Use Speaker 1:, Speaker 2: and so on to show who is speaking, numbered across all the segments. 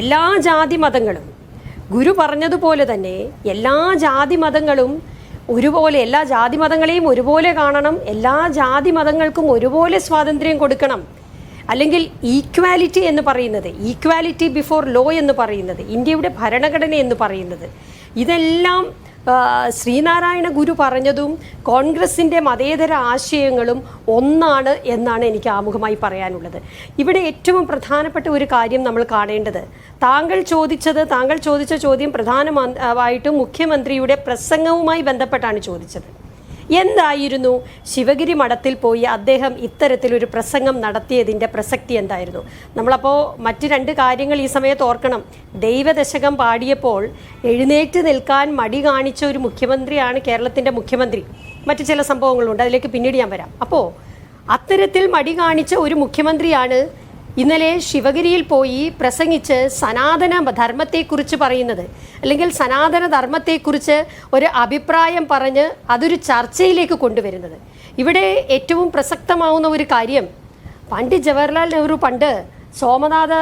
Speaker 1: എല്ലാ ജാതി മതങ്ങളും ഗുരു പറഞ്ഞതുപോലെ തന്നെ എല്ലാ ജാതി മതങ്ങളും ഒരുപോലെ, എല്ലാ ജാതി മതങ്ങളെയും ഒരുപോലെ കാണണം, എല്ലാ ജാതി മതങ്ങൾക്കും ഒരുപോലെ സ്വാതന്ത്ര്യം കൊടുക്കണം. അല്ലെങ്കിൽ ഈക്വാലിറ്റി എന്ന് പറയുന്നത്, ഈക്വാലിറ്റി ബിഫോർ ലോ എന്ന് പറയുന്നത്, ഇന്ത്യയുടെ ഭരണഘടന എന്ന് പറയുന്നത്, ഇതെല്ലാം ശ്രീനാരായണ ഗുരു പറഞ്ഞതും കോൺഗ്രസിൻ്റെ മതേതര ആശയങ്ങളും ഒന്നാണ് എന്നാണ് എനിക്ക് ആമുഖമായി പറയാനുള്ളത്. ഇവിടെ ഏറ്റവും പ്രധാനപ്പെട്ട ഒരു കാര്യം നമ്മൾ കാണേണ്ടത്, താങ്കൾ ചോദിച്ച ചോദ്യം പ്രധാനമായിട്ടും മുഖ്യമന്ത്രിയുടെ പ്രസംഗവുമായി ബന്ധപ്പെട്ടാണ് ചോദിച്ചത്. എന്തായിരുന്നു ശിവഗിരി മഠത്തിൽ പോയി അദ്ദേഹം ഇത്തരത്തിലൊരു പ്രസംഗം നടത്തിയതിൻ്റെ പ്രസക്തി എന്തായിരുന്നു? നമ്മളപ്പോൾ മറ്റ് രണ്ട് കാര്യങ്ങൾ ഈ സമയത്ത് ഓർക്കണം. ദൈവദശകം പാടിയപ്പോൾ എഴുന്നേറ്റ് നിൽക്കാൻ മടി കാണിച്ച ഒരു മുഖ്യമന്ത്രിയാണ് കേരളത്തിൻ്റെ മുഖ്യമന്ത്രി. മറ്റ് ചില സംഭവങ്ങളുണ്ട്, അതിലേക്ക് പിന്നീട് ഞാൻ വരാം. അപ്പോൾ അത്തരത്തിൽ മടി കാണിച്ച ഒരു മുഖ്യമന്ത്രിയാണ് ഇന്നലെ ശിവഗിരിയിൽ പോയി പ്രസംഗിച്ച് സനാതന ധർമ്മത്തെക്കുറിച്ച് പറയുന്നത്, അല്ലെങ്കിൽ സനാതന ധർമ്മത്തെക്കുറിച്ച് ഒരു അഭിപ്രായം പറഞ്ഞ് അതൊരു ചർച്ചയിലേക്ക് കൊണ്ടുവരുന്നത്. ഇവിടെ ഏറ്റവും പ്രസക്തമാവുന്ന ഒരു കാര്യം, പണ്ഡിറ്റ് ജവഹർലാൽ നെഹ്റു പണ്ട് സോമനാഥ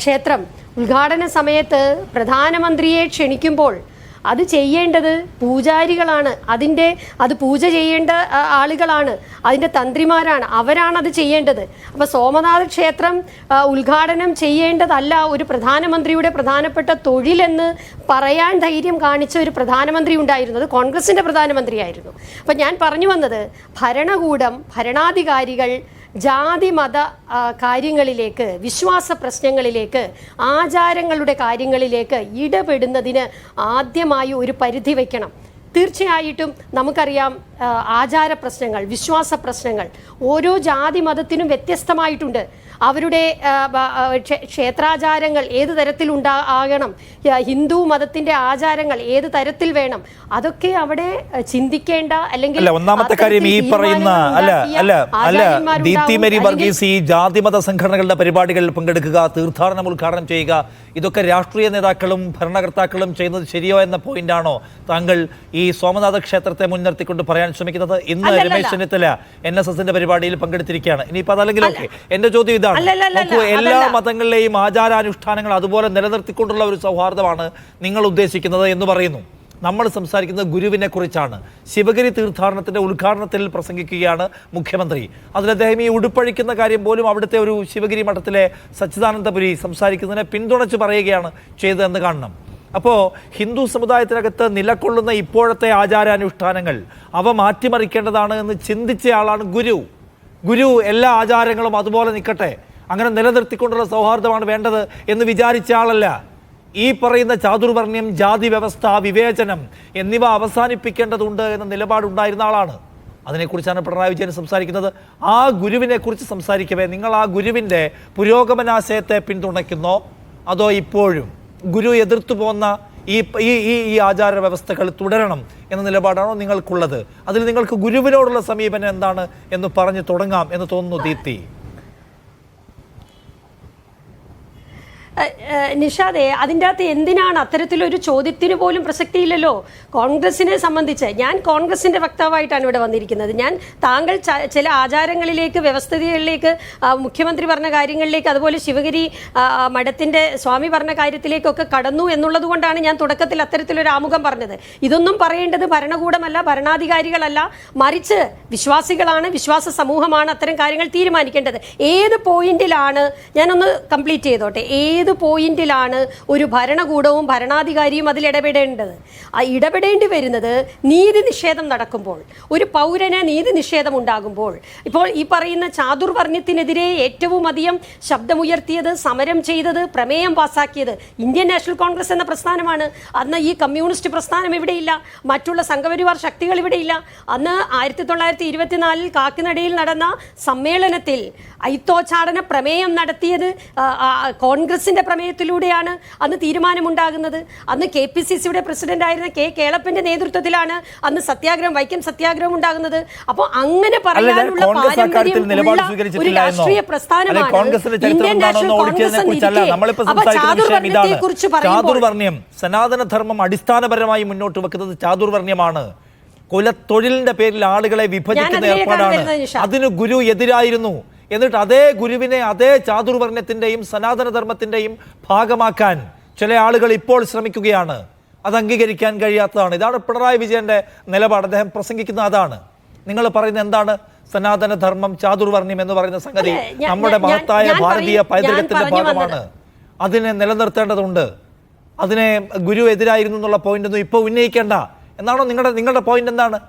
Speaker 1: ക്ഷേത്രം ഉദ്ഘാടന സമയത്ത് പ്രധാനമന്ത്രിയെ ക്ഷണിക്കുമ്പോൾ അത് ചെയ്യേണ്ടത് പൂജാരികളാണ്, അത് പൂജ ചെയ്യേണ്ട ആളുകളാണ്, അതിൻ്റെ തന്ത്രിമാരാണ്, അവരാണത് ചെയ്യേണ്ടത്. അപ്പോൾ സോമനാഥ ക്ഷേത്രം ഉദ്ഘാടനം ചെയ്യേണ്ടതല്ല ഒരു പ്രധാനമന്ത്രിയുടെ പ്രധാനപ്പെട്ട തൊഴിലെന്ന് പറയാൻ ധൈര്യം കാണിച്ച ഒരു പ്രധാനമന്ത്രി ഉണ്ടായിരുന്നു. അത് കോൺഗ്രസിൻ്റെ പ്രധാനമന്ത്രിയായിരുന്നു. അപ്പം ഞാൻ പറഞ്ഞു വന്നത്, ഭരണകൂടം, ഭരണാധികാരികൾ ജാതി മത കാര്യങ്ങളിലേക്ക്, വിശ്വാസ പ്രശ്നങ്ങളിലേക്ക്, ആചാരങ്ങളുടെ കാര്യങ്ങളിലേക്ക് ഇടപെടുന്നതിന് ആദ്യമായി ഒരു പരിധി വയ്ക്കണം. തീർച്ചയായിട്ടും നമുക്കറിയാം, ആചാര പ്രശ്നങ്ങൾ, വിശ്വാസ പ്രശ്നങ്ങൾ ഓരോ ജാതി മതത്തിനും വ്യത്യസ്തമായിട്ടുണ്ട്. അവരുടെ ക്ഷേത്രാചാരങ്ങൾ ഏത് തരത്തിലുണ്ടാകണം, ഹിന്ദു മതത്തിൻ്റെ ആചാരങ്ങൾ ഏത് തരത്തിൽ വേണം, അതൊക്കെ അവിടെ ചിന്തിക്കേണ്ട. അല്ലെങ്കിൽ
Speaker 2: ഒന്നാമത്തെ കാര്യം ഈ പറയുന്ന ദീപ്തി മേരി വർഗീസ് ഈ ജാതിമത സംഘടനകളുടെ പരിപാടികളിൽ പങ്കെടുക്കുക, തീർത്ഥാടനം ഉദ്ഘാടനം ചെയ്യുക, ഇതൊക്കെ രാഷ്ട്രീയ നേതാക്കളും ഭരണകർത്താക്കളും ചെയ്യുന്നത് ശരിയോ എന്ന പോയിന്റാണോ താങ്കൾ ഈ സോമനാഥ ക്ഷേത്രത്തെ മുൻനിർത്തിക്കൊണ്ട് പറയാൻ ശ്രമിക്കുന്നത്? ഇന്ന് രമേശ് ചെന്നിത്തല NSSന്റെ പരിപാടിയിൽ പങ്കെടുത്തിരിക്കുകയാണ്. ഇനിയിപ്പോൾ അതല്ലെങ്കിൽ ഓക്കെ, എന്റെ ചോദ്യം ഇതാണ്, എല്ലാ മതങ്ങളിലെയും ആചാരാനുഷ്ഠാനങ്ങൾ അതുപോലെ നിലനിർത്തിക്കൊണ്ടുള്ള ഒരു സൗഹാർദ്ദമാണ് നിങ്ങൾ ഉദ്ദേശിക്കുന്നത് എന്ന് പറയുന്നു. നമ്മൾ സംസാരിക്കുന്നത് ഗുരുവിനെ കുറിച്ചാണ്. ശിവഗിരി തീർത്ഥാടനത്തിന്റെ ഉദ്ഘാടനത്തിൽ പ്രസംഗിക്കുകയാണ് മുഖ്യമന്ത്രി. അതിൽ അദ്ദേഹം ഈ ഉടുപ്പഴിക്കുന്ന കാര്യം പോലും അവിടുത്തെ ഒരു ശിവഗിരി മഠത്തിലെ സച്ചിദാനന്ദപുരി സംസാരിക്കുന്നതിനെ പിന്തുണച്ച് പറയുകയാണ് ചെയ്തതെന്ന് കാണണം. അപ്പോൾ ഹിന്ദു സമുദായത്തിനകത്ത് നിലകൊള്ളുന്ന ഇപ്പോഴത്തെ ആചാരാനുഷ്ഠാനങ്ങൾ അവ മാറ്റിമറിക്കേണ്ടതാണ് എന്ന് ചിന്തിച്ച ആളാണ് ഗുരു. എല്ലാ ആചാരങ്ങളും അതുപോലെ നിൽക്കട്ടെ, അങ്ങനെ നിലനിർത്തിക്കൊണ്ടുള്ള സൗഹാർദ്ദമാണ് വേണ്ടത് എന്ന് വിചാരിച്ച ആളല്ല. ഈ പറയുന്ന ചാതുർവർണ്ണ്യം, ജാതി വ്യവസ്ഥ, വിവേചനം എന്നിവ അവസാനിപ്പിക്കേണ്ടതുണ്ട് എന്ന നിലപാടുണ്ടായിരുന്ന ആളാണ്. അതിനെക്കുറിച്ചാണ് പിണറായി വിജയൻ സംസാരിക്കുന്നത്. ആ ഗുരുവിനെ കുറിച്ച് സംസാരിക്കവേ നിങ്ങൾ ആ ഗുരുവിൻ്റെ പുരോഗമനാശയത്തെ പിന്തുണയ്ക്കുന്നോ, അതോ ഇപ്പോഴും ഗുരു എതിർത്തു പോന്ന ഈ ആചാര വ്യവസ്ഥകൾ തുടരണം എന്ന നിലപാടാണോ നിങ്ങൾക്കുള്ളത്? അതിൽ നിങ്ങൾക്ക് ഗുരുവിനോടുള്ള സമീപനം എന്താണ് എന്ന് പറഞ്ഞു തുടങ്ങാം എന്ന് തോന്നുന്നു ദീപ്തി.
Speaker 1: നിഷാദെ, അതിൻ്റെ അകത്ത് എന്തിനാണ് അത്തരത്തിലൊരു ചോദ്യത്തിന് പോലും പ്രസക്തിയില്ലല്ലോ. കോൺഗ്രസിനെ സംബന്ധിച്ച് ഞാൻ കോൺഗ്രസിൻ്റെ വക്താവായിട്ടാണ് ഇവിടെ വന്നിരിക്കുന്നത്. താങ്കൾ ചില ആചാരങ്ങളിലേക്ക്, വ്യവസ്ഥകളിലേക്ക്, മുഖ്യമന്ത്രി പറഞ്ഞ കാര്യങ്ങളിലേക്ക്, അതുപോലെ ശിവഗിരി മഠത്തിൻ്റെ സ്വാമി പറഞ്ഞ കാര്യത്തിലേക്കൊക്കെ കടന്നു എന്നുള്ളത് കൊണ്ടാണ് ഞാൻ തുടക്കത്തിൽ അത്തരത്തിലൊരു ആമുഖം പറഞ്ഞത്. ഇതൊന്നും പറയേണ്ടത് ഭരണകൂടമല്ല, ഭരണാധികാരികളല്ല, മറിച്ച് വിശ്വാസികളാണ്, വിശ്വാസ സമൂഹമാണ് അത്തരം കാര്യങ്ങൾ തീരുമാനിക്കേണ്ടത്. ഏത് പോയിന്റിലാണ്, ഞാനൊന്ന് കംപ്ലീറ്റ് ചെയ്തോട്ടെ, ഏത് പോയിന്റിലാണ് ഒരു ഭരണകൂടവും ഭരണാധികാരിയും അതിൽ ഇടപെടേണ്ടത്? ഇടപെടേണ്ടി വരുന്നത് നീതി നിഷേധം നടക്കുമ്പോൾ, ഒരു പൗരന് നീതി നിഷേധം ഉണ്ടാകുമ്പോൾ. ഇപ്പോൾ ഈ പറയുന്ന ചാതുർവർണ്ണ്യത്തിനെതിരെ ഏറ്റവും അധികം ശബ്ദമുയർത്തിയത്, സമരം ചെയ്തത്, പ്രമേയം പാസാക്കിയത് ഇന്ത്യൻ നാഷണൽ കോൺഗ്രസ് എന്ന പ്രസ്ഥാനമാണ്. അന്ന് ഈ കമ്മ്യൂണിസ്റ്റ് പ്രസ്ഥാനം ഇവിടെയില്ല, മറ്റുള്ള സംഘപരിവാർ ശക്തികൾ ഇവിടെയില്ല. അന്ന് 1924 കാക്കിനടയിൽ നടന്ന സമ്മേളനത്തിൽ ഐത്തോച്ചാടന പ്രമേയം നടത്തിയത് കോൺഗ്രസിന്റെ പ്രമേയത്തിലൂടെയാണ് അന്ന് തീരുമാനമുണ്ടാകുന്നത്. അന്ന് KPCCയുടെ പ്രസിഡന്റ് ആയിരുന്ന K. കേളപ്പന്റെ നേതൃത്വത്തിലാണ് അന്ന് സത്യാഗ്രഹം, വൈക്കം സത്യാഗ്രഹം ഉണ്ടാകുന്നത്. അപ്പോൾ അങ്ങനെ പറയാനുള്ള ഒരു രാഷ്ട്രീയ പ്രസ്ഥാനമാണ് ഇന്ത്യൻ നാഷണൽ കോൺഗ്രസ്.
Speaker 2: ചാതുർവർണ്ണ്യം, സനാതനധർമ്മം അടിസ്ഥാനപരമായി മുന്നോട്ട് വെക്കുന്നത് ചാതുർവർണ്ണ്യമാണ്. കുലത്തൊഴിലിന്റെ പേരിൽ ആളുകളെ വിഭജിക്കുന്ന ഏർപ്പാടാണ്. അതിന് ഗുരു എതിരായിരുന്നു. എന്നിട്ട് അതേ ഗുരുവിനെ അതേ ചാതുർവർണ്ണത്തിൻ്റെയും സനാതനധർമ്മത്തിൻ്റെയും ഭാഗമാക്കാൻ ചില ആളുകൾ ഇപ്പോൾ ശ്രമിക്കുകയാണ്. അത് അംഗീകരിക്കാൻ കഴിയാത്തതാണ്. ഇതാണ് പിണറായി വിജയന്റെ നിലപാട്. അദ്ദേഹം പ്രസംഗിക്കുന്ന അതാണ്. നിങ്ങൾ പറയുന്നത് എന്താണ്? സനാതനധർമ്മം, ചാതുർവർണ്ണ്യം എന്ന് പറയുന്ന സംഗതി നമ്മുടെ മഹത്തായ ഭാരതീയ പൈതൃകത്തിന്റെ ഭാഗമാണ്. അതിനെ നിലനിർത്തേണ്ടതുണ്ട്. അതിനെ ഗുരു എതിരായിരുന്നു എന്നുള്ള പോയിന്റ് ഒന്നും ഇപ്പോൾ ഉന്നയിക്കേണ്ട എന്നാണോ നിങ്ങളുടെ പോയിന്റ്? എന്താണ്?